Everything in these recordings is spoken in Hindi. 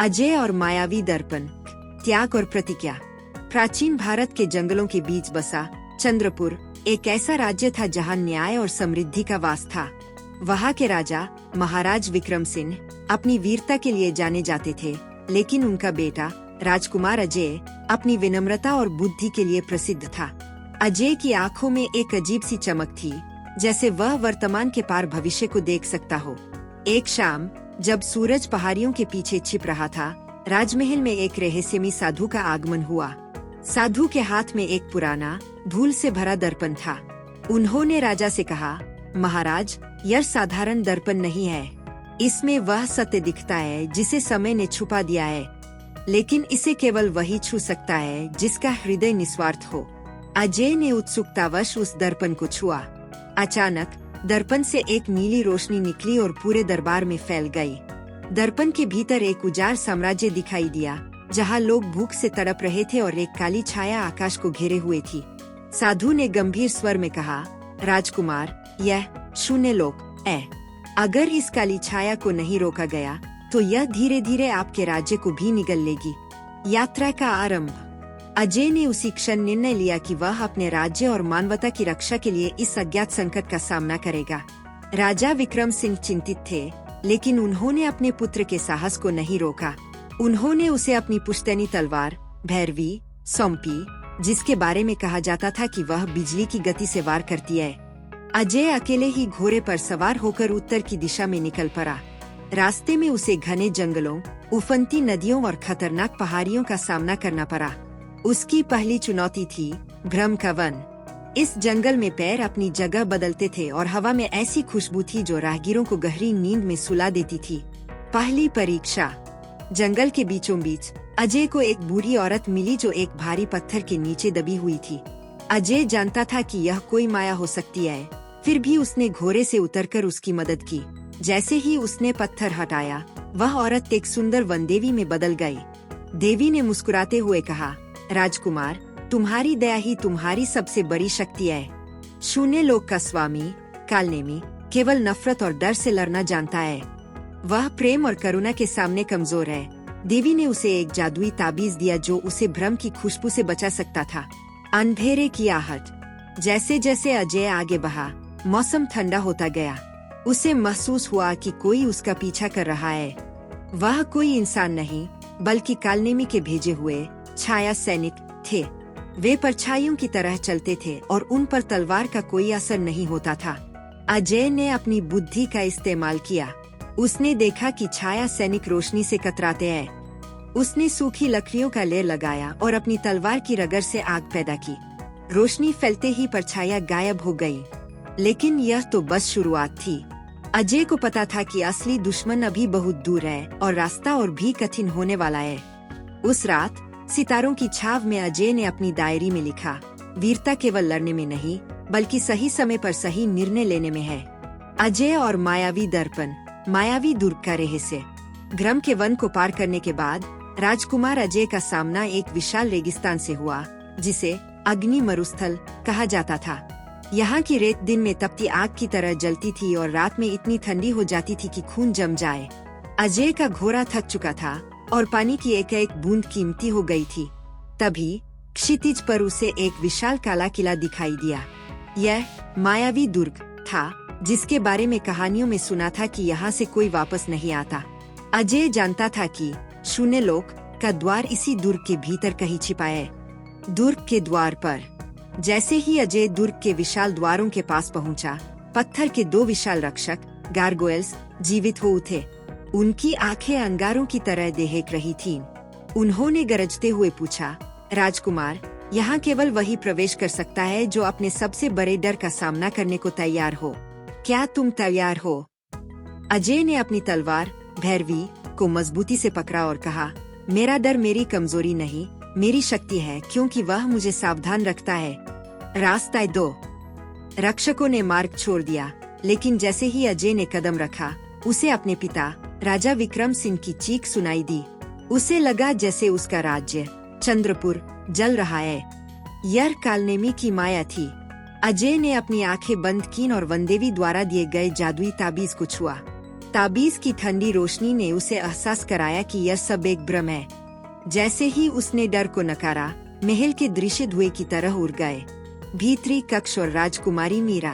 अजय और मायावी दर्पण, त्याग और प्रतिज्ञा। प्राचीन भारत के जंगलों के बीच बसा चंद्रपुर एक ऐसा राज्य था जहां न्याय और समृद्धि का वास था। वहां के राजा महाराज विक्रम सिंह अपनी वीरता के लिए जाने जाते थे, लेकिन उनका बेटा राजकुमार अजय अपनी विनम्रता और बुद्धि के लिए प्रसिद्ध था। अजय की आंखों में एक अजीब सी चमक थी, जैसे वह वर्तमान के पार भविष्य को देख सकता हो। एक शाम जब सूरज पहाड़ियों के पीछे छिप रहा था, राजमहल में एक रहस्यमयी साधु का आगमन हुआ। साधु के हाथ में एक पुराना धूल से भरा दर्पण था। उन्होंने राजा से कहा, महाराज, यह साधारण दर्पण नहीं है। इसमें वह सत्य दिखता है जिसे समय ने छुपा दिया है, लेकिन इसे केवल वही छू सकता है जिसका हृदय निस्वार्थ हो। अजय ने उत्सुकतावश उस दर्पण को छुआ। अचानक दर्पण से एक नीली रोशनी निकली और पूरे दरबार में फैल गई। दर्पण के भीतर एक उजाड़ साम्राज्य दिखाई दिया, जहां लोग भूख से तड़प रहे थे और एक काली छाया आकाश को घेरे हुए थी। साधु ने गंभीर स्वर में कहा, राजकुमार, यह शून्य लोक है। अगर इस काली छाया को नहीं रोका गया तो यह धीरे धीरे आपके राज्य को भी निगल लेगी। यात्रा का आरंभ। अजय ने उसी क्षण निर्णय लिया कि वह अपने राज्य और मानवता की रक्षा के लिए इस अज्ञात संकट का सामना करेगा। राजा विक्रम सिंह चिंतित थे, लेकिन उन्होंने अपने पुत्र के साहस को नहीं रोका। उन्होंने उसे अपनी पुश्तैनी तलवार भैरवी सौंपी, जिसके बारे में कहा जाता था कि वह बिजली की गति से वार करती है। अजय अकेले ही घोड़े पर सवार होकर उत्तर की दिशा में निकल पड़ा। रास्ते में उसे घने जंगलों, उफनती नदियों और खतरनाक पहाड़ियों का सामना करना पड़ा। उसकी पहली चुनौती थी भ्रम का वन। इस जंगल में पैर अपनी जगह बदलते थे और हवा में ऐसी खुशबू थी जो राहगीरों को गहरी नींद में सुला देती थी। पहली परीक्षा। जंगल के बीचों बीच अजय को एक बूढ़ी औरत मिली जो एक भारी पत्थर के नीचे दबी हुई थी। अजय जानता था कि यह कोई माया हो सकती है, फिर भी उसने घोड़े से उतरकर उसकी मदद की। जैसे ही उसने पत्थर हटाया, वह औरत एक सुंदर वनदेवी में बदल गई। देवी ने मुस्कुराते हुए कहा, राजकुमार, तुम्हारी दया ही तुम्हारी सबसे बड़ी शक्ति है। शून्य लोक का स्वामी कालनेमी केवल नफरत और डर से लड़ना जानता है। वह प्रेम और करुणा के सामने कमजोर है। देवी ने उसे एक जादुई ताबीज दिया जो उसे भ्रम की खुशबू से बचा सकता था। अंधेरे की आहट। जैसे जैसे अजय आगे बढ़ा, मौसम ठंडा होता गया। उसे महसूस हुआ कि कोई उसका पीछा कर रहा है। वह कोई इंसान नहीं, बल्कि कालनेमी के भेजे हुए छाया सैनिक थे। वे परछाइयों की तरह चलते थे और उन पर तलवार का कोई असर नहीं होता था। अजय ने अपनी बुद्धि का इस्तेमाल किया। उसने देखा कि छाया सैनिक रोशनी से कतराते हैं। उसने सूखी लकड़ियों का लेर लगाया और अपनी तलवार की रगड़ से आग पैदा की। रोशनी फैलते ही परछाइयां गायब हो गई। लेकिन यह तो बस शुरुआत थी। अजय को पता था कि असली दुश्मन अभी बहुत दूर है और रास्ता और भी कठिन होने वाला है। उस रात सितारों की छाव में अजय ने अपनी डायरी में लिखा, वीरता केवल लड़ने में नहीं, बल्कि सही समय पर सही निर्णय लेने में है। अजय और मायावी दर्पण। मायावी दुर्ग का रहस्य। भ्रम के वन को पार करने के बाद राजकुमार अजय का सामना एक विशाल रेगिस्तान से हुआ, जिसे अग्नि मरुस्थल कहा जाता था। यहाँ की रेत दिन में तपती आग की तरह जलती थी और रात में इतनी ठंडी हो जाती थी कि खून जम जाए। अजय का घोड़ा थक चुका था और पानी की एक एक बूंद कीमती हो गई थी। तभी क्षितिज पर उसे एक विशाल काला किला दिखाई दिया। यह मायावी दुर्ग था, जिसके बारे में कहानियों में सुना था कि यहाँ से कोई वापस नहीं आता। अजय जानता था कि शून्य लोक का द्वार इसी दुर्ग के भीतर कहीं छिपा है। दुर्ग के द्वार पर। जैसे ही अजय दुर्ग के विशाल द्वारों के पास पहुंचा, पत्थर के दो विशाल रक्षक गार्गोयल्स जीवित हो उठे। उनकी आंखें अंगारों की तरह दहक रही थीं। उन्होंने गरजते हुए पूछा, राजकुमार, यहाँ केवल वही प्रवेश कर सकता है जो अपने सबसे बड़े डर का सामना करने को तैयार हो। क्या तुम तैयार हो? अजय ने अपनी तलवार भैरवी को मजबूती से पकड़ा और कहा, मेरा डर मेरी कमजोरी नहीं, मेरी शक्ति है, क्योंकि वह मुझे सावधान रखता है। रास्ता दो। रक्षकों ने मार्ग छोड़ दिया, लेकिन जैसे ही अजय ने कदम रखा, उसे अपने पिता राजा विक्रम सिंह की चीख सुनाई दी। उसे लगा जैसे उसका राज्य चंद्रपुर जल रहा है। यह कालनेमी की माया थी। अजय ने अपनी आंखें बंद की और वनदेवी द्वारा दिए गए जादुई ताबीज को छुआ। ताबीज की ठंडी रोशनी ने उसे एहसास कराया कि यह सब एक भ्रम है। जैसे ही उसने डर को नकारा, महल के दृश्य धुएं की तरह उड़ गए। भीतरी कक्ष और राजकुमारी मीरा।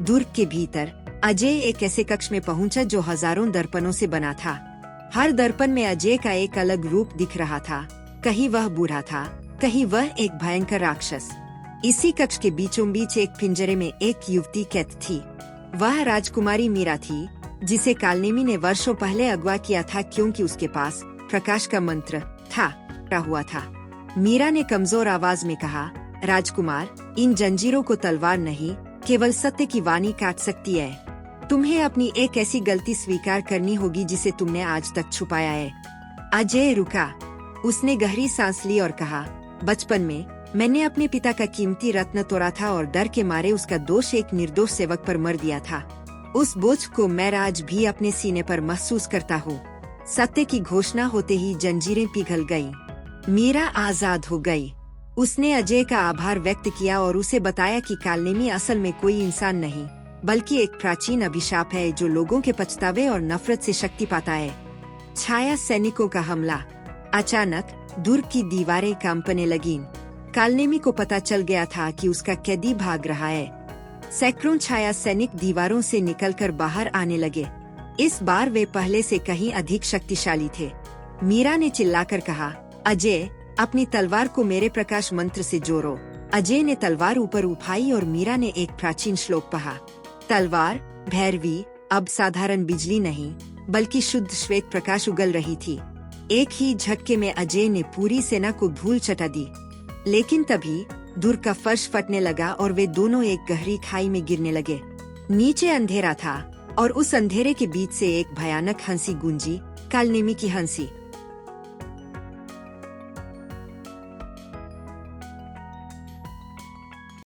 दुर्ग के भीतर अजय एक ऐसे कक्ष में पहुंचा जो हजारों दर्पणों से बना था। हर दर्पण में अजय का एक अलग रूप दिख रहा था। कहीं वह बूढ़ा था, कहीं वह एक भयंकर राक्षस। इसी कक्ष के बीचों बीच एक पिंजरे में एक युवती कैद थी। वह राजकुमारी मीरा थी, जिसे कालनेमी ने वर्षों पहले अगवा किया था क्योंकि उसके पास प्रकाश का मंत्र था हुआ था। मीरा ने कमजोर आवाज में कहा, राजकुमार, इन जंजीरों को तलवार नहीं, केवल सत्य की वाणी काट सकती है। तुम्हें अपनी एक ऐसी गलती स्वीकार करनी होगी जिसे तुमने आज तक छुपाया है। अजय रुका। उसने गहरी सांस ली और कहा, बचपन में मैंने अपने पिता का कीमती रत्न तोड़ा था और डर के मारे उसका दोष एक निर्दोष सेवक पर मर दिया था। उस बोझ को मैं आज भी अपने सीने पर महसूस करता हूँ। सत्य की घोषणा होते ही जंजीरें पिघल गयी। मीरा आजाद हो गई। उसने अजय का आभार व्यक्त किया और उसे बताया कि कालनेमी असल में कोई इंसान नहीं, बल्कि एक प्राचीन अभिशाप है जो लोगों के पछतावे और नफरत से शक्ति पाता है। छाया सैनिकों का हमला। अचानक दुर्ग की दीवारें कांपने लगीं। कालनेमी को पता चल गया था कि उसका कैदी भाग रहा है। सैकड़ों छाया सैनिक दीवारों से निकलकर बाहर आने लगे। इस बार वे पहले से कहीं अधिक शक्तिशाली थे। मीरा ने चिल्लाकर कहा, अजय, अपनी तलवार को मेरे प्रकाश मंत्र से जोड़ो। अजय ने तलवार ऊपर उठाई और मीरा ने एक प्राचीन श्लोक पढ़ा। तलवार भैरवी अब साधारण बिजली नहीं, बल्कि शुद्ध श्वेत प्रकाश उगल रही थी। एक ही झटके में अजय ने पूरी सेना को धूल चटा दी। लेकिन तभी दुर्ग का फर्श फटने लगा और वे दोनों एक गहरी खाई में गिरने लगे। नीचे अंधेरा था और उस अंधेरे के बीच से एक भयानक हंसी गूंजी, कालनेमी की हंसी।